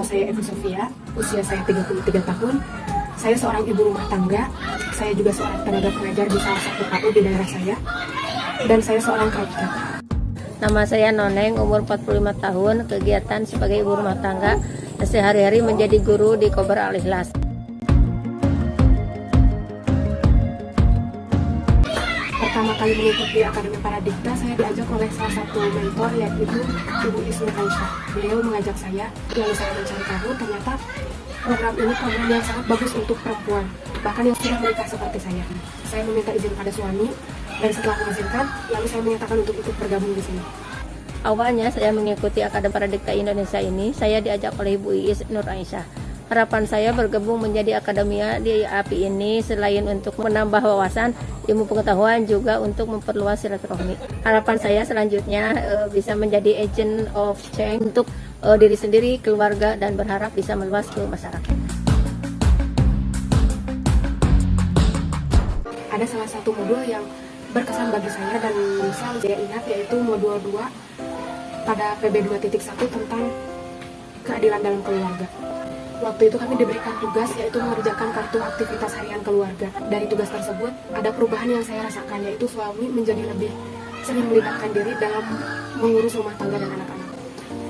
Nama saya Evi Sofia, usia saya 33 tahun. Saya seorang ibu rumah tangga. Saya juga seorang tenaga pengajar di salah satu KU di daerah saya. Dan saya seorang kerabat. Nama saya Noneng, umur 45 tahun, kegiatan sebagai ibu rumah tangga, sehari-hari menjadi guru di Kober Al-Ikhlas. Pertama kali mengikuti Akademi Paradikta, saya diajak oleh salah satu mentor, yaitu Ibu Ismi Aisyah. Beliau mengajak saya, lalu saya mencari tahu, ternyata program ini program yang sangat bagus untuk perempuan, bahkan yang sudah menikah seperti saya. Saya meminta izin pada suami, dan setelah mengizinkan, lalu saya menyatakan untuk ikut bergabung di sini. Awalnya saya mengikuti Akademi Paradikta Indonesia ini, saya diajak oleh Ibu Is Nur Aisyah. Harapan saya bergabung menjadi akademia di API ini selain untuk menambah wawasan, ilmu pengetahuan, juga untuk memperluas silaturahmi. Harapan saya selanjutnya bisa menjadi agent of change untuk diri sendiri, keluarga, dan berharap bisa meluas ke masyarakat. Ada salah satu modul yang berkesan bagi saya dan bisa saya ingat, yaitu modul 2 pada PB 2.1 tentang keadilan dalam keluarga. Waktu itu kami diberikan tugas, yaitu mengerjakan kartu aktivitas harian keluarga. Dari tugas tersebut, ada perubahan yang saya rasakan, yaitu suami menjadi lebih sering melibatkan diri dalam mengurus rumah tangga dan anak-anak.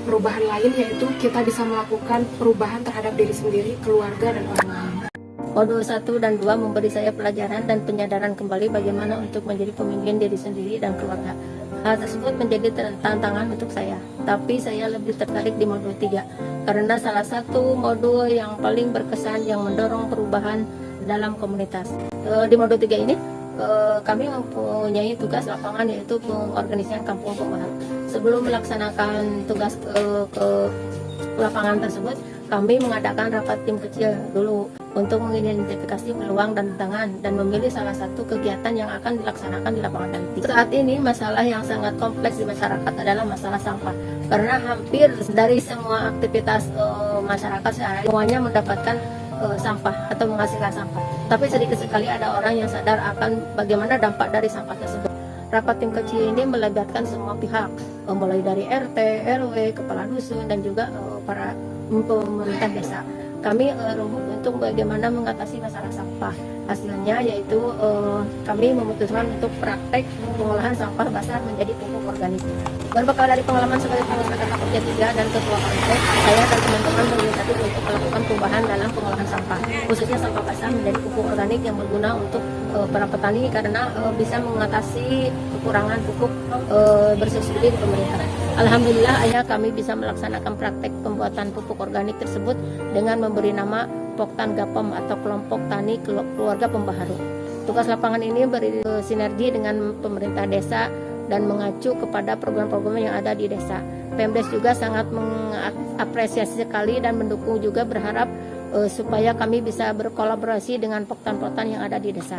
Perubahan lain yaitu kita bisa melakukan perubahan terhadap diri sendiri, keluarga, dan orang lain. Modul 1 dan 2 memberi saya pelajaran dan penyadaran kembali bagaimana untuk menjadi pemimpin diri sendiri dan keluarga. Hal tersebut menjadi tantangan untuk saya, tapi saya lebih tertarik di modul 3 karena salah satu modul yang paling berkesan yang mendorong perubahan dalam komunitas. Di modul 3 ini kami mempunyai tugas lapangan, yaitu pengorganisasian kampung pembaharu. Sebelum melaksanakan tugas ke lapangan tersebut, kami mengadakan rapat tim kecil dulu untuk mengidentifikasi peluang dan tantangan dan memilih salah satu kegiatan yang akan dilaksanakan di lapangan nanti. Saat ini masalah yang sangat kompleks di masyarakat adalah masalah sampah, karena hampir dari semua aktivitas masyarakat sehari semuanya mendapatkan sampah atau menghasilkan sampah. Tapi sedikit sekali ada orang yang sadar akan bagaimana dampak dari sampah tersebut. Rapat tim kecil ini melibatkan semua pihak, mulai dari RT, RW, kepala dusun, dan juga para pemerintah desa. Kami rembuk untuk bagaimana mengatasi masalah sampah. Hasilnya yaitu kami memutuskan untuk praktek pengolahan sampah basah menjadi pupuk organik. Berbekal dari pengalaman sebagai pengusaha KKP 3 dan ketua KPP, saya dan teman-teman berinisiatif untuk melakukan perubahan dalam pengolahan sampah, khususnya sampah basah menjadi pupuk organik yang berguna untuk para petani karena bisa mengatasi kekurangan pupuk bersubsidi di pemerintah. Alhamdulillah, kami bisa melaksanakan praktek pembuatan pupuk organik tersebut dengan memberi nama Poktan Gapem atau Kelompok Tani Keluarga Pembaharu. Tugas lapangan ini bersinergi dengan pemerintah desa dan mengacu kepada program-program yang ada di desa. Pemdes juga sangat mengapresiasi sekali dan mendukung, juga berharap supaya kami bisa berkolaborasi dengan poktan-poktan yang ada di desa.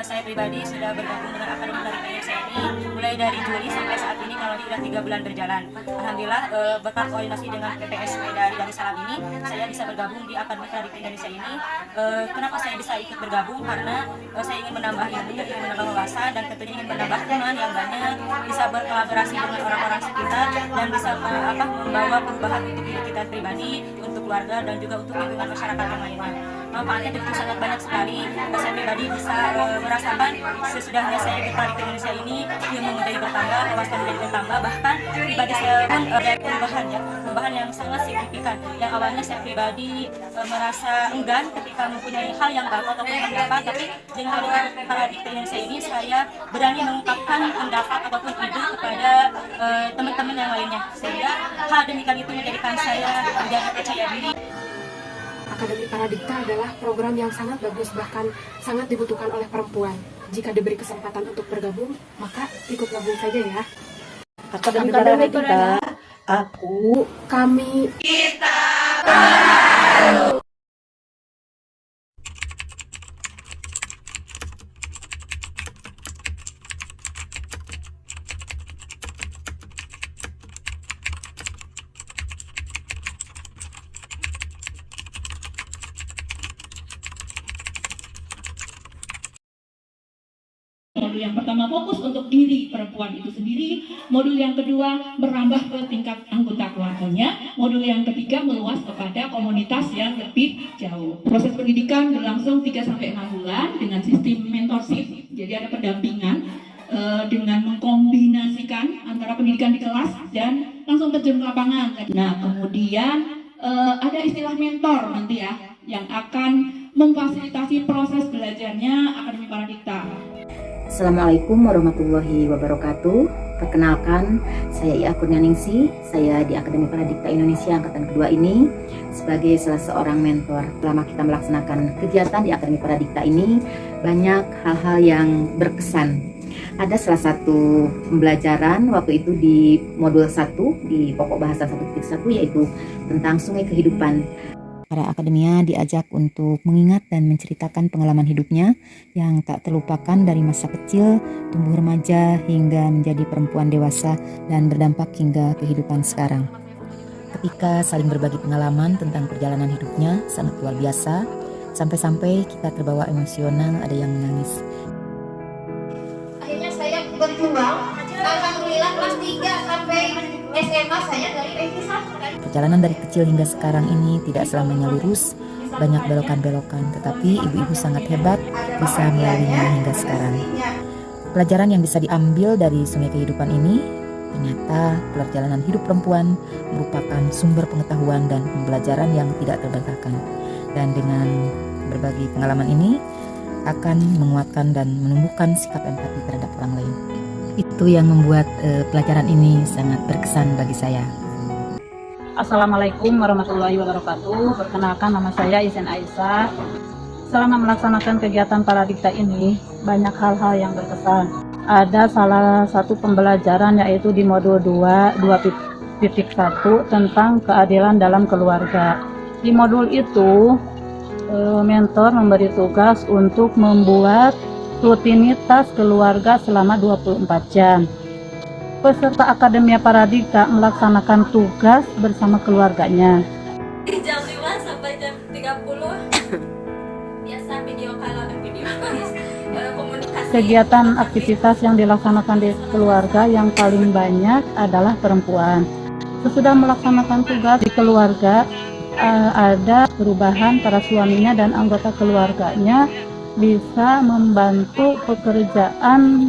Saya pribadi sudah bergabung dengan Akademi Paradikta ini mulai dari Juli sampai saat ini, kalau sudah 3 bulan berjalan. Alhamdulillah, berkat koordinasi dengan PPSW dari Darussalam ini, saya bisa bergabung di Akademi Paradikta Indonesia ini. Kenapa saya bisa ikut bergabung? Karena saya ingin menambah ilmu, ingin menambah wawasan, dan tentunya ingin menambah teman yang banyak, bisa berkolaborasi dengan orang-orang sekitar, dan bisa membawa perubahan untuk diri kita pribadi, untuk keluarga, dan juga untuk lingkungan masyarakat yang lainnya. Manfaatnya tentu sangat banyak sekali. Saya pribadi bisa merasakan sesudahnya saya ikut Paradikta Indonesia ini, ilmu menjadi bertambah, wawasan menjadi bertambah, bahkan pribadi saya pun ada perubahan yang sangat signifikan. Yang awalnya saya pribadi merasa enggan ketika mempunyai hal yang baru ataupun pendapat, tapi dengan Paradikta Indonesia ini saya berani mengungkapkan pendapat ataupun ide kepada teman-teman yang lainnya, sehingga hal demikian itu menjadikan saya menjadi percaya diri. Akademi Paradikta adalah program yang sangat bagus, bahkan sangat dibutuhkan oleh perempuan. Jika diberi kesempatan untuk bergabung, maka ikut gabung saja ya. Akademi Paradikta, kami, Kita modul yang pertama fokus untuk diri perempuan itu sendiri, modul yang kedua merambah ke tingkat anggota keluarganya, modul yang ketiga meluas kepada komunitas yang lebih jauh. Proses pendidikan berlangsung 3-6 bulan dengan sistem mentorship, jadi ada pendampingan dengan mengkombinasikan antara pendidikan di kelas dan langsung terjun ke lapangan. Nah, kemudian ada istilah mentor nanti ya, yang akan memfasilitasi proses belajarnya Akademi Paradikta. Assalamualaikum warahmatullahi wabarakatuh. Perkenalkan, saya Ia Kurnianingsi. Saya di Akademi Paradikta Indonesia Angkatan kedua ini sebagai salah seorang mentor. Selama kita melaksanakan kegiatan di Akademi Paradikta ini, banyak hal-hal yang berkesan. Ada salah satu pembelajaran waktu itu di modul 1 di pokok bahasa 1.1 yaitu tentang sungai kehidupan. Para akademia diajak untuk mengingat dan menceritakan pengalaman hidupnya yang tak terlupakan dari masa kecil, tumbuh remaja, hingga menjadi perempuan dewasa dan berdampak hingga kehidupan sekarang. Ketika saling berbagi pengalaman tentang perjalanan hidupnya sangat luar biasa, sampai-sampai kita terbawa emosional, ada yang menangis. Akhirnya saya berjuang, alhamdulillah kelas 3 sampai SMA saya dari ranking 1. Perjalanan dari kecil hingga sekarang ini tidak selamanya lurus, banyak belokan-belokan, tetapi ibu-ibu sangat hebat bisa melaluinya hingga sekarang. Pelajaran yang bisa diambil dari sungai kehidupan ini, ternyata perjalanan hidup perempuan merupakan sumber pengetahuan dan pembelajaran yang tidak terbantahkan. Dan dengan berbagi pengalaman ini, akan menguatkan dan menumbuhkan sikap empati terhadap orang lain. Itu yang membuat pelajaran ini sangat berkesan bagi saya. Assalamualaikum warahmatullahi wabarakatuh. Perkenalkan, nama saya Isen Aisyah. Selama melaksanakan kegiatan Paradikta ini, banyak hal-hal yang berkesan. Ada salah satu pembelajaran yaitu di modul 2.1 tentang keadilan dalam keluarga. Di modul itu, mentor memberi tugas untuk membuat rutinitas keluarga selama 24 jam. Peserta Akademia Paradikta melaksanakan tugas bersama keluarganya. Jam 5 sampai jam 30 biasa video call dan video komunikasi. Kegiatan aktivitas yang dilaksanakan di keluarga yang paling banyak adalah perempuan. Sesudah melaksanakan tugas di keluarga, ada perubahan para suaminya dan anggota keluarganya bisa membantu pekerjaan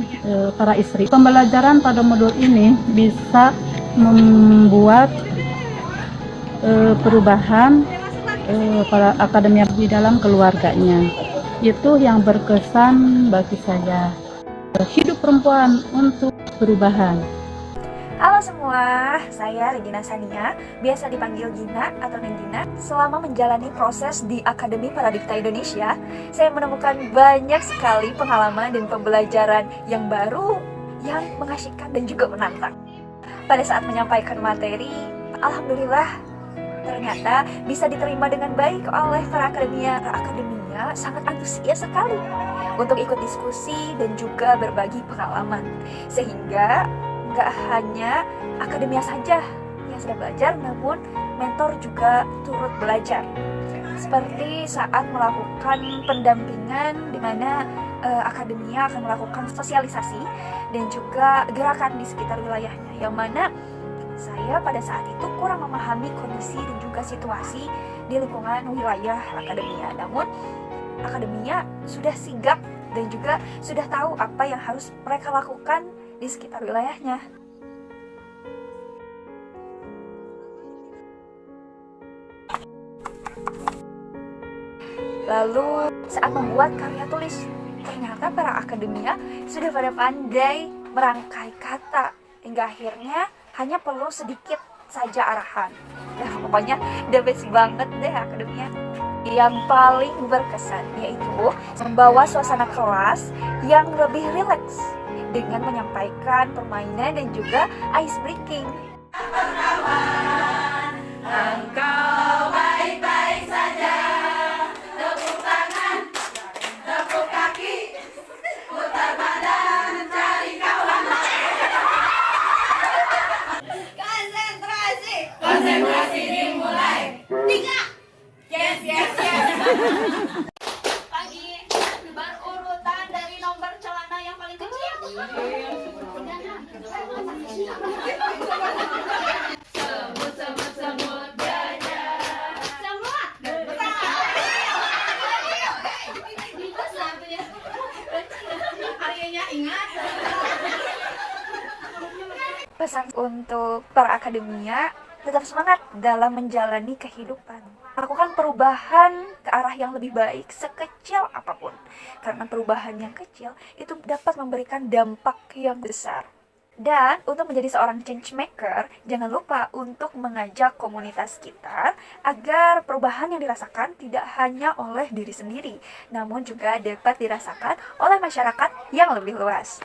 para istri. Pembelajaran pada modul ini bisa membuat perubahan para akademia di dalam keluarganya. Itu yang berkesan bagi saya. Hidup perempuan untuk perubahan. Halo semua, saya Regina Sania, biasa dipanggil Gina atau Neng Gina. Selama menjalani proses di Akademi Paradikta Indonesia, saya menemukan banyak sekali pengalaman dan pembelajaran yang baru, yang mengasyikkan dan juga menantang. Pada saat menyampaikan materi, alhamdulillah ternyata bisa diterima dengan baik oleh para akademia. Akademia sangat antusias sekali untuk ikut diskusi dan juga berbagi pengalaman, sehingga nggak hanya akademia saja yang sedang belajar, namun mentor juga turut belajar. Seperti saat melakukan pendampingan di mana akademia akan melakukan sosialisasi dan juga gerakan di sekitar wilayahnya, yang mana saya pada saat itu kurang memahami kondisi dan juga situasi di lingkungan wilayah akademia. Namun akademia sudah sigap dan juga sudah tahu apa yang harus mereka lakukan di sekitar wilayahnya. Lalu saat membuat karya tulis, ternyata para akademia sudah pada pandai merangkai kata, hingga akhirnya hanya perlu sedikit saja arahan. Ya, pokoknya the best banget deh akademia. Yang paling berkesan yaitu membawa suasana kelas yang lebih rileks dengan menyampaikan permainan dan juga ice breaking. Engkau baik-baik saja. Tepuk tangan, tepuk kaki, putar badan, cari kawan. Konsentrasi, konsentrasi dimulai. 3. Yes. Pagi, urutan dari nomor celana yang paling kecil. Pesan untuk para akademia, tetap semangat dalam menjalani kehidupan. Lakukan perubahan ke arah yang lebih baik sekecil apapun. Karena perubahan yang kecil itu dapat memberikan dampak yang besar. Dan untuk menjadi seorang change maker, jangan lupa untuk mengajak komunitas kita agar perubahan yang dirasakan tidak hanya oleh diri sendiri, namun juga dapat dirasakan oleh masyarakat yang lebih luas.